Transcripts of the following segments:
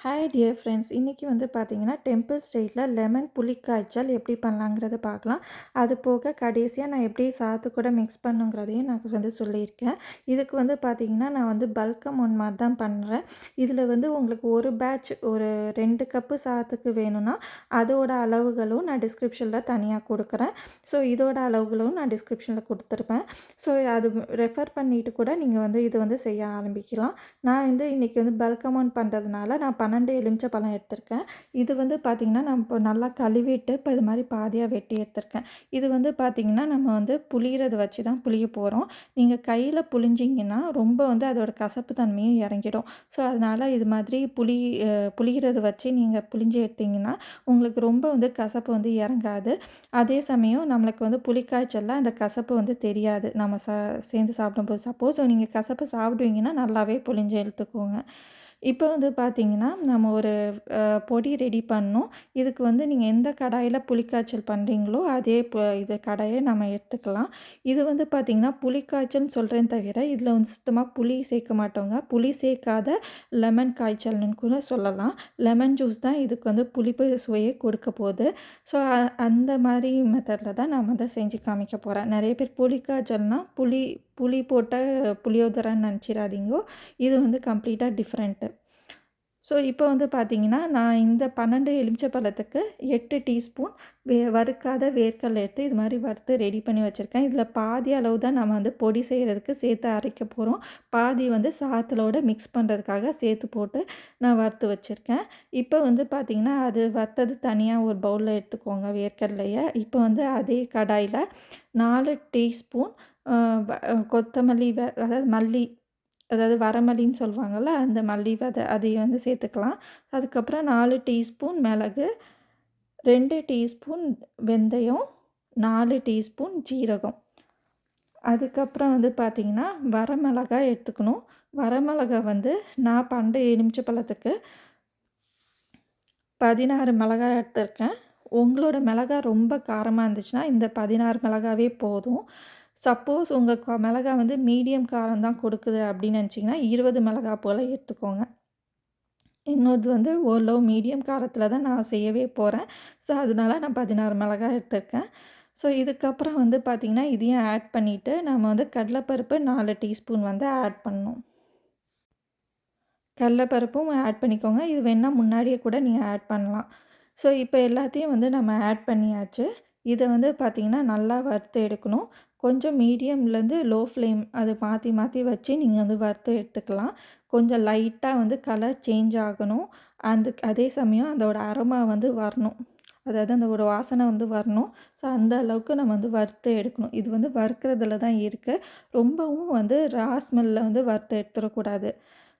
Hi dear friends, இன்றைக்கி வந்து பார்த்தீங்கன்னா டெம்பிள் ஸ்டைலில் லெமன் புளி காய்ச்சல் எப்படி பண்ணலாங்கிறத பார்க்கலாம். அது போக கடைசியாக நான் எப்படி சாத்து கூட மிக்ஸ் பண்ணுங்கிறதையும் நான் வந்து சொல்லியிருக்கேன். இதுக்கு வந்து பார்த்திங்கன்னா நான் வந்து பல்க் அமௌண்ட் மாதிரி தான் பண்ணுறேன். இதில் வந்து உங்களுக்கு ஒரு பேட்ச் ஒரு 2 கப்பு சாத்துக்கு வேணும்னா அதோட அளவுகளும் நான் டிஸ்கிரிப்ஷனில் தனியாக கொடுக்குறேன். ஸோ இதோட அளவுகளும் நான் டிஸ்கிரிப்ஷனில் கொடுத்துருப்பேன். ஸோ அது ரெஃபர் பண்ணிவிட்டு கூட நீங்கள் வந்து இது வந்து செய்ய ஆரம்பிக்கலாம். நான் வந்து இன்றைக்கி வந்து பல்க் அமௌண்ட் பண்ணுறதுனால நான் 12 எலுமிச்சை பழம் எடுத்திருக்கேன். இது வந்து பார்த்திங்கன்னா நான் இப்போ நல்லா கழுவிட்டு இப்போ இது மாதிரி பாதியாக வெட்டி எடுத்திருக்கேன். இது வந்து பார்த்திங்கன்னா நம்ம வந்து புளியறத வச்சு தான் புளிய போகிறோம். நீங்கள் கையில் புளிஞ்சிங்கன்னா ரொம்ப வந்து அதோட கசப்பு தன்மையும் இறங்கிடும். ஸோ அதனால் இது மாதிரி புளியறத வச்சு நீங்கள் புளிஞ்சு எடுத்திங்கன்னா உங்களுக்கு ரொம்ப வந்து கசப்பு வந்து இறங்காது. அதே சமயம் நம்மளுக்கு வந்து புளிக்காய்ச்சலில் அந்த கசப்பு வந்து தெரியாது. நம்ம சேர்ந்து சாப்பிடும்போது சப்போஸ் நீங்கள் கசப்பு சாப்பிடுவீங்கன்னா நல்லாவே புளிஞ்சு எடுத்துக்கோங்க. இப்போ வந்து பார்த்திங்கன்னா நம்ம ஒரு பொடி ரெடி பண்ணணும். இதுக்கு வந்து நீங்கள் எந்த கடாயில் புளிக்காய்ச்சல் பண்ணுறீங்களோ அதே இது கடாயை நம்ம எடுத்துக்கலாம். இது வந்து பார்த்திங்கன்னா புளிக்காய்ச்சல்னு சொல்கிறேன் தவிர இதில் வந்து சுத்தமாக புளி சேர்க்க மாட்டோங்க. புளி சேர்க்காத லெமன் காய்ச்சல்னு கூட சொல்லலாம். லெமன் ஜூஸ் தான் இதுக்கு வந்து புளிப்பு சுவையை கொடுக்க போகுது. ஸோ அந்த மாதிரி மெத்தடில் தான் நான் வந்து செஞ்சு காமிக்க போகிறேன். நிறைய பேர் புளிக்காய்ச்சல்னால் புளி போட்ட புளியோதரைன்னு நினச்சிடாதீங்கோ. இது வந்து கம்ப்ளீட்டாக டிஃப்ரெண்ட்டு. ஸோ இப்போ வந்து பார்த்திங்கன்னா நான் இந்த 12 எலுமிச்சை பழத்துக்கு 8 டீஸ்பூன் வறுக்காத வேர்க்கடலை எடுத்து இது மாதிரி வறுத்து ரெடி பண்ணி வச்சுருக்கேன். இதில் பாதி அளவு தான் நம்ம வந்து பொடி செய்கிறதுக்கு சேர்த்து அரைக்க போகிறோம். பாதி வந்து சாதத்தோடு மிக்ஸ் பண்ணுறதுக்காக சேர்த்து போட்டு நான் வறுத்து வச்சுருக்கேன். இப்போ வந்து பார்த்திங்கன்னா அது வறுத்தது தனியாக ஒரு பவுலில் எடுத்துக்கோங்க வேர்க்கடலையை. இப்போ வந்து அதே கடாயில் 4 டீஸ்பூன் கொத்தமல்லி அதாவது மல்லி, அதாவது வரமல்லின்னு சொல்லுவாங்கள்ல, அந்த மல்லி விதை அதையும் வந்து சேர்த்துக்கலாம். அதுக்கப்புறம் 4 டீஸ்பூன் மிளகு, 2 டீஸ்பூன் வெந்தயம், 4 டீஸ்பூன் ஜீரகம். அதுக்கப்புறம் வந்து பார்த்திங்கன்னா வரமிளகாய் எடுத்துக்கணும். வரமிளகாய் வந்து நான் 12 எலுமிச்சை பழத்துக்கு 16 மிளகாய் எடுத்திருக்கேன். உங்களோட மிளகாய் ரொம்ப காரமாக இருந்துச்சுன்னா இந்த 16 மிளகாவே போதும். சப்போஸ் உங்கள் மிளகாய் வந்து மீடியம் காரம் தான் கொடுக்குது அப்படின்னு நினச்சிங்கன்னா 20 மிளகாய் போல் எடுத்துக்கோங்க. இன்னொரு வந்து ஓரளவு மீடியம் காரத்தில் தான் நான் செய்யவே போகிறேன். ஸோ அதனால நான் 16 மிளகாய் எடுத்திருக்கேன். ஸோ இதுக்கப்புறம் வந்து பார்த்திங்கன்னா இதையும் ஆட் பண்ணிவிட்டு நம்ம வந்து கடலைப்பருப்பு 4 டீஸ்பூன் வந்து ஆட் பண்ணணும். கடலைப்பருப்பும் ஆட் பண்ணிக்கோங்க. இது வேணால் முன்னாடியே கூட நீங்கள் ஆட் பண்ணலாம். ஸோ இப்போ எல்லாத்தையும் வந்து நம்ம ஆட் பண்ணியாச்சு. இதை வந்து பார்த்திங்கன்னா நல்லா வறுத்து எடுக்கணும். கொஞ்சம் மீடியம்லேருந்து லோ ஃப்ளேம் அது மாற்றி மாற்றி வச்சு நீங்கள் வந்து வறுத்து எடுத்துக்கலாம். கொஞ்சம் லைட்டாக வந்து கலர் சேஞ்ச் ஆகணும். அதே சமயம் அதோட அரோமா வந்து வரணும். அதாவது அந்த ஒரு வாசனை வந்து வரணும். ஸோ அந்த அளவுக்கு நம்ம வந்து வறுத்து எடுக்கணும். இது வந்து வறுக்கிறதுல தான் இருக்குது. ரொம்பவும் வந்து ரா ஸ்மெல்லில் வந்து வறுத்து எடுத்துடக்கூடாது.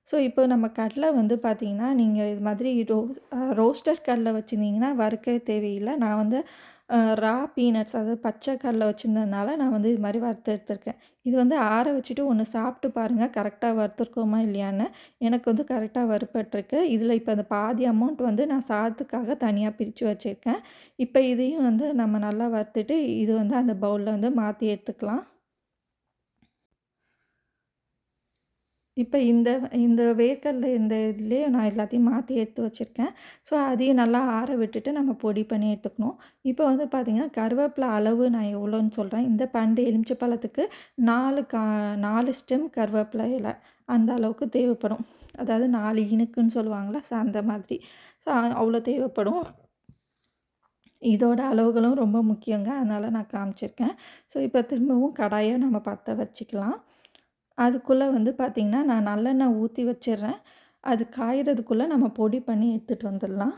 ஸோ இப்போ நம்ம கடலை வந்து பார்த்திங்கன்னா நீங்கள் இது மாதிரி ரோஸ்டட் கடலை வச்சுருந்தீங்கன்னா வறுக்கவே தேவையில்லை. நான் வந்து ரா பீனட்ஸ் அதாவது பச்சை கடலை வச்சுருந்ததுனால நான் வந்து இது மாதிரி வறுத்து எடுத்திருக்கேன். இது வந்து ஆற வச்சுட்டு ஒன்று சாப்பிட்டு பாருங்கள் கரெக்டாக வறுத்துருக்கோமா இல்லையான்னு. எனக்கு வந்து கரெக்டாக வறுபட்டுருக்கு. இதில் இப்போ அந்த பாதி அமௌண்ட் வந்து நான் சாதத்துக்காக தனியாக பிரித்து வச்சுருக்கேன். இப்போ இதையும் வந்து நம்ம நல்லா வறுத்துட்டு இது வந்து அந்த பவுலில் வந்து மாற்றி எடுத்துக்கலாம். இப்போ இந்த இந்த வேர்க்கடலை இந்த இதுலேயே நான் எல்லாத்தையும் மாற்றி எடுத்து வச்சுருக்கேன். ஸோ அதையும் நல்லா ஆற விட்டுட்டு நம்ம பொடி பண்ணி எடுத்துக்கணும். இப்போ வந்து பார்த்திங்கன்னா கருவேப்பிலை அளவு நான் எவ்வளோன்னு சொல்கிறேன். இந்த 12 எலுமிச்சை பழத்துக்கு 4 ஸ்டெம் கருவேப்பிலை இலை அந்த அளவுக்கு தேவைப்படும். அதாவது 4 இனுக்குன்னு சொல்லுவாங்கள்ல, ஸோ அந்த மாதிரி. ஸோ அவ்வளோ தேவைப்படும். இதோட அளவுகளும் ரொம்ப முக்கியங்க. அதனால் நான் காமிச்சிருக்கேன். ஸோ இப்போ திரும்பவும் கடாயை நம்ம பற்ற வச்சுக்கலாம். அதுக்குள்ளே வந்து பார்த்திங்கன்னா நான் நல்லெண்ணெய் ஊற்றி வச்சிடுறேன். அது காய்கிறதுக்குள்ளே நம்ம பொடி பண்ணி எடுத்துகிட்டு வந்துடலாம்.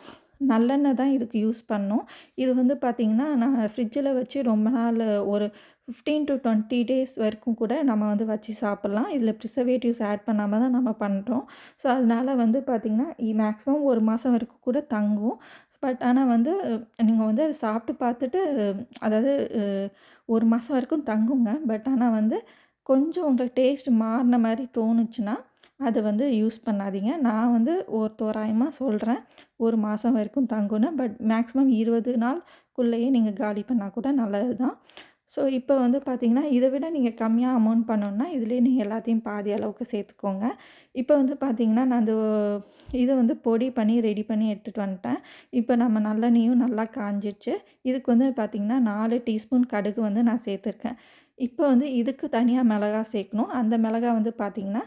நல்லெண்ணெய் தான் இதுக்கு யூஸ் பண்ணணும். இது வந்து பார்த்திங்கன்னா நான் ஃப்ரிட்ஜில் வச்சு ரொம்ப நாள் ஒரு 15 to 20 டேஸ் வரைக்கும் கூட நம்ம வந்து வச்சு சாப்பிட்லாம். இதில் ப்ரிசர்வேட்டிவ்ஸ் ஆட் பண்ணாமல் தான் நம்ம பண்ணுறோம். ஸோ அதனால் வந்து பார்த்திங்கன்னா மேக்ஸிமம் 1 மாதம் வரைக்கும் கூட தங்கும். பட் ஆனால் வந்து நீங்கள் வந்து அதை சாப்பிட்டு பார்த்துட்டு அதாவது 1 மாதம் வரைக்கும் தங்குங்க. பட் ஆனால் வந்து கொஞ்சம் உங்களுக்கு டேஸ்ட் மாறின மாதிரி தோணுச்சுன்னா அதை வந்து யூஸ் பண்ணாதீங்க. நான் வந்து ஒரு தோராயமாக சொல்கிறேன் 1 மாதம் வரைக்கும் தங்குன்னு. பட் மேக்ஸிமம் 20 நாள்குள்ளேயே நீங்கள் காலி பண்ணால் கூட நல்லது தான். ஸோ இப்போ வந்து பார்த்தீங்கன்னா, இத விட நீங்க கம்மியா அமௌண்ட் பண்ணணும்னா, இதிலேயே நீங்க எல்லாத்தையும் பாதி அளவுக்கு சேர்த்துக்கோங்க. இப்போ வந்து பார்த்தீங்கன்னா, நான் அந்த இத வந்து பொடி பண்ணி ரெடி பண்ணி எடுத்துட்டு வந்துட்டேன். இப்போ நம்ம நல்லெண்ணெயும் நல்லா காஞ்சிருச்சு. இதுக்கு வந்து பார்த்தீங்கன்னா, 4 டீஸ்பூன் கடுகு வந்து நான் சேர்த்துருக்கேன். இப்போ வந்து இதுக்கு தனியா மிளகா சேர்க்கணும். அந்த மிளகா வந்து பார்த்தீங்கன்னா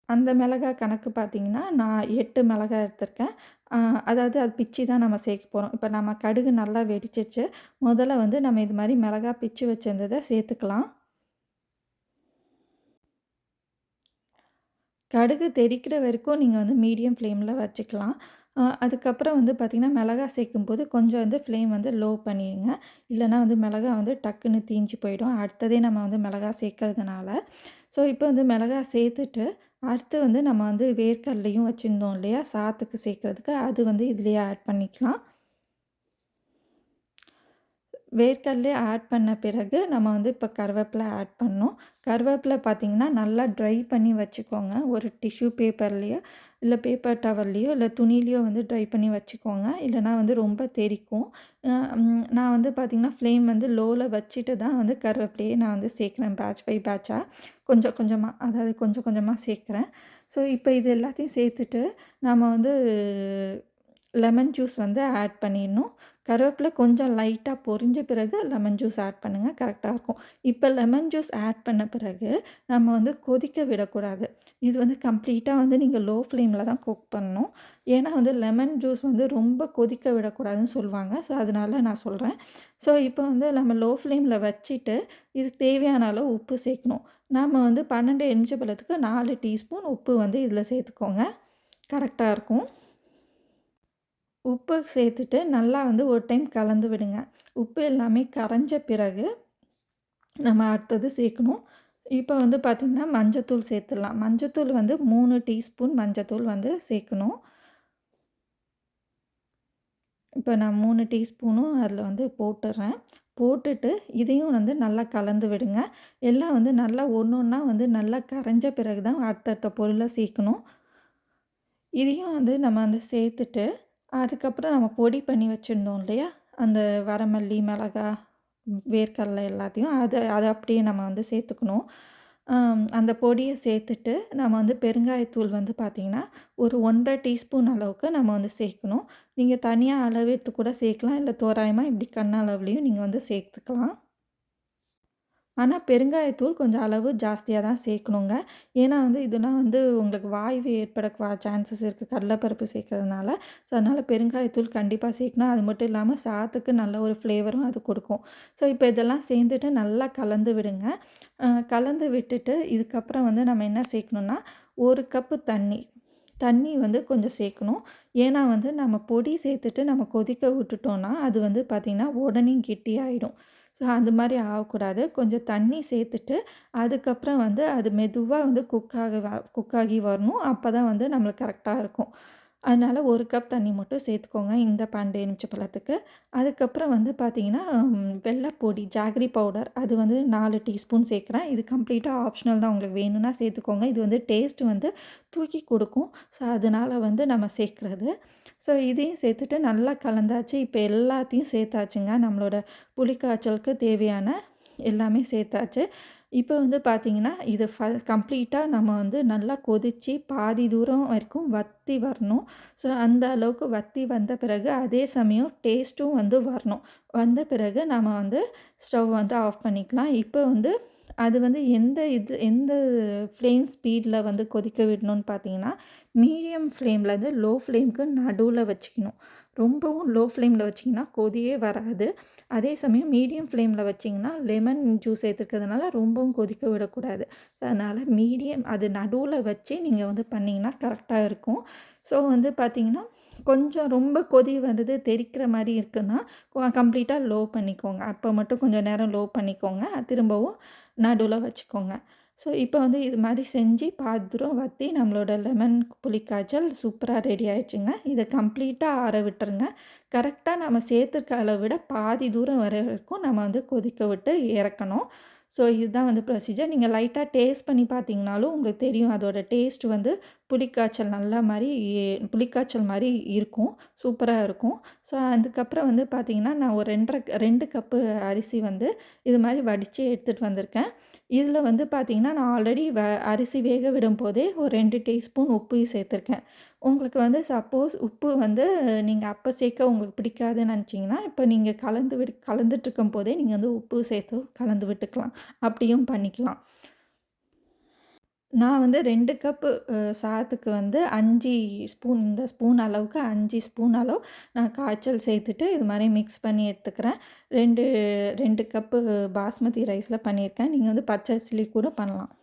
அந்த மிளகா கணக்கு பார்த்தீங்கன்னா, நான் 8 மிளகா எடுத்திருக்கேன். அ அதாவது அது பிச்சு தான் நம்ம சேர்க்க போறோம். இப்ப நம்ம கடுகு நல்லா வெடிச்சிருச்சு. முதல்ல வந்து நம்ம இது மாரி மிளகா பிச்சு வச்சிருந்தத சேர்த்துக்கலாம். கடுகு தெறிக்கிற வரைக்கும் நீங்க வந்து மீடியம் ஃப்ளேம்ல வச்சுக்கலாம். அதுக்கப்புறம் வந்து பார்த்தீங்கன்னா, மிளகா சேர்க்கும்போது கொஞ்சம் வந்து ஃப்ளேம் வந்து லோ பண்ணிடுங்க. இல்லன்னா வந்து மிளகா வந்து டக்குன்னு தீஞ்சு போயிடும். அடுத்ததே நம்ம வந்து மிளகா சேர்க்கறதுனால. ஸோ இப்போ வந்து மிளகா சேர்த்துட்டு, அடுத்து வந்து நம்ம வந்து வேர்க்கடலையும் வச்சுருந்தோம் இல்லையா? சாதத்துக்கு சேர்க்கறதுக்கு, அது வந்து இதிலேயே ஆட் பண்ணிக்கலாம். வேர்க்கடலை ஆட் பண்ண பிறகு நம்ம வந்து இப்போ கருவேப்பிலை ஆட் பண்ணணும். கருவேப்பிலை பார்த்தீங்கன்னா, நல்லா ட்ரை பண்ணி வச்சுக்கோங்க. ஒரு டிஷ்யூ பேப்பர்லேயோ, இல்ல பேப்பர் டவல்லையோ, இல்ல துணியிலயோ வந்து ட்ரை பண்ணி வச்சுக்கோங்க. இல்லன்னா வந்து ரொம்ப தெறிக்கும். நான் வந்து பார்த்தீங்கன்னா, ஃப்ளேம் வந்து லோல வச்சுட்டு தான் வந்து கருவேப்பிலையே நான் வந்து சேர்க்குறேன் பேட்ச் பை பேட்ச்சா. கொஞ்சம் கொஞ்சமா, அதாவது கொஞ்சம் கொஞ்சமா சேர்க்குறேன். ஸோ இப்போ இது எல்லாத்தையும் சேர்த்துட்டு, நம்ம வந்து லெமன் ஜூஸ் வந்து ஆட் பண்ணிடணும். கருவேப்பிலை கொஞ்சம் லைட்டா பொரிஞ்ச பிறகு லெமன் ஜூஸ் ஆட் பண்ணுங்க. கரெக்ட்டா இருக்கும். இப்போ லெமன் ஜூஸ் ஆட் பண்ண பிறகு நம்ம வந்து கொதிக்க விடக்கூடாது. இது வந்து கம்ப்ளீட்டா வந்து நீங்க லோ ஃப்ளேம்ல தான் குக் பண்ணணும். ஏன்னா வந்து லெமன் ஜூஸ் வந்து ரொம்ப கொதிக்க விடக்கூடாதுன்னு சொல்லுவாங்க. ஸோ அதனால நான் சொல்றேன். ஸோ இப்போ வந்து நம்ம லோ ஃப்ளேம்ல வச்சுட்டு, இதுக்கு தேவையான அளவு உப்பு சேர்க்கணும். நாம வந்து 12 எலுமிச்சம்பழத்துக்கு 4 டீஸ்பூன் உப்பு வந்து இதில சேர்த்துக்கோங்க. கரெக்ட்டா இருக்கும். உப்பு சேர்த்துட்டு நல்லா வந்து ஒரு டைம் கலந்து விடுங்க. உப்பு எல்லாமே கரைஞ்ச பிறகு நம்ம அடுத்தது சேர்க்கணும். இப்போ வந்து பார்த்திங்கன்னா, மஞ்சத்தூள் சேர்த்துடலாம். மஞ்சத்தூள் வந்து 3 டீஸ்பூன் மஞ்சத்தூள் வந்து சேர்க்கணும். இப்போ நான் 3 டீஸ்பூனும் அதில வந்து போட்டுறேன். போட்டுட்டு இதையும் வந்து நல்லா கலந்து விடுங்க. எல்லாம் வந்து நல்லா ஒண்ணு ஒண்ணா வந்து நல்லா கரைஞ்ச பிறகு தான் அடுத்தடுத்த பொருள சேர்க்கணும். இதையும் வந்து நம்ம வந்து சேர்த்துட்டு, அதுக்கப்புறம் நம்ம பொடி பண்ணி வச்சுருந்தோம் இல்லையா? அந்த வரமல்லி, மிளகா, வேர்க்கடலை எல்லாத்தையும் அத அத அப்படியே நம்ம வந்து சேர்த்துக்கணும். அந்த பொடிய சேர்த்துட்டு, நம்ம வந்து பெருங்காயத்தூள் வந்து பார்த்திங்கன்னா, ஒரு 1 1/2 டீஸ்பூன் அளவுக்கு நம்ம வந்து சேர்க்கணும். நீங்க தனியா அளவு எடுத்து கூட சேர்க்கலாம். இல்ல தோராயமா இப்படி கண் அளவுலயும் நீங்க வந்து சேர்த்துக்கலாம். ஆனா, பெருங்காயத்தூள் கொஞ்சம் அளவு ஜாஸ்தியா தான் சேர்க்கணுங்க. ஏன்னா வந்து இதெல்லாம் வந்து உங்களுக்கு வாய்வு ஏற்பட சான்சஸ் இருக்கு. கடலைப்பருப்பு சேர்க்கறதுனால. ஸோ, அதனால பெருங்காயத்தூள் கண்டிப்பா சேர்க்கணும். அது மட்டும் இல்லாம சாதத்துக்கு நல்ல ஒரு ஃப்ளேவரும் அது கொடுக்கும். ஸோ, இப்போ இதெல்லாம் சேர்ந்துட்டு நல்லா கலந்து விடுங்க. கலந்து விட்டுட்டு இதுக்கப்புறம் வந்து நம்ம என்ன சேர்க்கணும்னா, 1 கப்பு தண்ணி. தண்ணி வந்து கொஞ்சம் சேர்க்கணும். ஏன்னா வந்து நம்ம பொடி சேர்த்துட்டு நம்ம கொதிக்க விட்டுட்டோம்னா, அது வந்து பார்த்திங்கன்னா, உடனே கெட்டியாயிடும். ஸோ அந்த மாரி ஆகக்கூடாது. கொஞ்சம் தண்ணி சேர்த்துட்டு, அதுக்கப்புறம் வந்து அது மெதுவா வந்து குக் ஆகி வரணும். அப்ப தான் வந்து நம்மளுக்கு கரெக்ட்டா இருக்கும். அதனால 1 கப் தண்ணி மட்டும் சேர்த்துக்கோங்க இந்த 12 எலுமிச்ச பழத்துக்கு. அதுக்கப்புறம் வந்து பார்த்தீங்கன்னா, வெல்லப்பொடி ஜாகரி பவுடர் அது வந்து 4 டீஸ்பூன் சேர்க்குறேன். இது கம்ப்ளீட்டா ஆப்ஷனல் தான். உங்களுக்கு வேணும்னா சேர்த்துக்கோங்க. இது வந்து டேஸ்ட் வந்து தூக்கி கொடுக்கும். ஸோ அதனால வந்து நம்ம சேர்க்குறது. ஸோ இதையும் சேர்த்துட்டு நல்லா கலந்தாச்சு. இப்போ எல்லாத்தையும் சேர்த்தாச்சுங்க. நம்மளோட புளிக்காய்ச்சலுக்கு தேவையான எல்லாமே சேர்த்தாச்சு. இப்போ வந்து பார்த்தீங்கன்னா, இது கம்ப்ளீட்டா நம்ம வந்து நல்லா கொதிச்சு பாதி தூரம் வரைக்கும் வத்தி வரணும். ஸோ அந்த அளவுக்கு வத்தி வந்த பிறகு அதே சமயம் டேஸ்ட்டும் வந்து வரணும். வந்த பிறகு நம்ம வந்து ஸ்டவ் வந்து ஆஃப் பண்ணிக்கலாம். இப்போ வந்து அது வந்து எந்த ஃப்ளேம் ஸ்பீடில வந்து கொதிக்க விடணும்னு பார்த்தீங்கன்னா, மீடியம் ஃப்ளேம்லேருந்து லோ ஃப்ளேம்க்கு நடுவுல வச்சுக்கணும். ரொம்பவும் லோ ஃப்ளேமில வச்சிங்கன்னா கொதியே வராது. அதே சமயம் மீடியம் ஃப்ளேமில வச்சிங்கன்னா, லெமன் ஜூஸ் சேர்த்துக்கிறதுனால ரொம்பவும் கொதிக்க விடக்கூடாது. ஸோ அதனால் மீடியம் அது நடுவுல வச்சு நீங்க வந்து பண்ணிங்கன்னா கரெக்ட்டா இருக்கும். ஸோ வந்து பார்த்தீங்கன்னா, கொஞ்சம் ரொம்ப கொதி வருது, தெறிக்கிற மாரி இருக்குன்னா, கம்ப்ளீட்டா லோ பண்ணிக்கோங்க. அப்போ மட்டும் கொஞ்சம் நேரம் லோ பண்ணிக்கோங்க. திரும்பவும் நடுவுல வச்சுக்கோங்க. ஸோ இப்போ வந்து இது மாரி செஞ்சு பாதி தூரம் வத்தி நம்மளோட லெமன் புளிக்காய்ச்சல் சூப்பரா ரெடி ஆயிடுச்சுங்க. இத கம்ப்ளீட்டா ஆற விட்டுருங்க. கரெக்ட்டா நம்ம சேர்த்துருக்க அளவ விட பாதி தூரம் வர வரைக்கும் நம்ம வந்து கொதிக்க விட்டு இறக்கணும். ஸோ இதுதான் வந்து ப்ரொசீஜர். நீங்க லைட்டா டேஸ்ட் பண்ணி பார்த்தீங்கனாலும் உங்களுக்கு தெரியும் அதோட டேஸ்ட் வந்து புளிக்காய்ச்சல் நல்லா மாரி புளிக்காய்ச்சல் மாரி இருக்கும். சூப்பரா இருக்கும். ஸோ அதுக்கப்புறம் வந்து பார்த்தீங்கன்னா, நான் ஒரு 2 கப்பு அரிசி வந்து இது மாரி வடிச்சு எடுத்துட்டு வந்திருக்கேன். இதில வந்து பார்த்தீங்கன்னா, நான் ஆல்ரெடி அரிசி வேக விடும்போதே ஒரு 2 டீஸ்பூன் உப்பு சேர்த்துருக்கேன். உங்களுக்கு வந்து சப்போஸ் உப்பு வந்து நீங்க அப்ப சேர்க்க உங்களுக்கு பிடிக்காதுன்னு நெனச்சீங்கன்னா, இப்ப நீங்க கலந்துட்டுருக்கும்போதே நீங்க வந்து உப்பு சேர்த்து கலந்து விட்டுக்கலாம். அப்படியும் பண்ணிக்கலாம். நான் வந்து 2 கப்பு சாதத்துக்கு வந்து 5 ஸ்பூன் இந்த ஸ்பூன் அளவுக்கு 5 ஸ்பூன் அளவு நான் காய்ச்சல் சேர்த்துட்டு இது மாரி மிக்ஸ் பண்ணி எடுத்துக்கிறேன். 2 கப்பு பாஸ்மதி ரைஸ்ல பண்ணியிருக்கேன். நீங்க வந்து பச்சரிசில கூட பண்ணலாம்.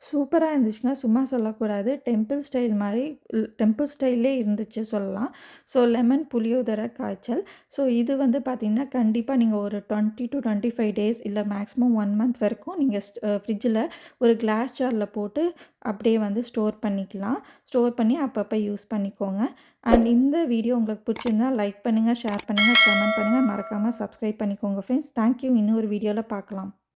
சூப்பரா இருந்துச்சுங்க. சும்மா சொல்லக்கூடாது. டெம்பிள் ஸ்டைல்லே இருந்துச்சு சொல்லலாம். ஸோ லெமன் புளியோதரை காய்ச்சல். ஸோ இது வந்து பார்த்தீங்கன்னா, கண்டிப்பா நீங்க ஒரு 20-25 டேஸ் இல்ல மேக்ஸிமம் 1 மந்த் வரைக்கும் நீங்க ஃப்ரிட்ஜில ஒரு கிளாஸ் ஜார்ல போட்டு அப்படியே வந்து ஸ்டோர் பண்ணிக்கலாம். ஸ்டோர் பண்ணி அப்பப்போ யூஸ் பண்ணிக்கோங்க. அண்ட் இந்த வீடியோ உங்களுக்கு பிடிச்சிருந்தா லைக் பண்ணுங்க, ஷேர் பண்ணுங்க, கமெண்ட் பண்ணுங்க. மறக்காம சப்ஸ்கிரைப் பண்ணிக்கோங்க ஃப்ரெண்ட்ஸ். Thank you. இன்னொரு வீடியோல பார்க்கலாம்.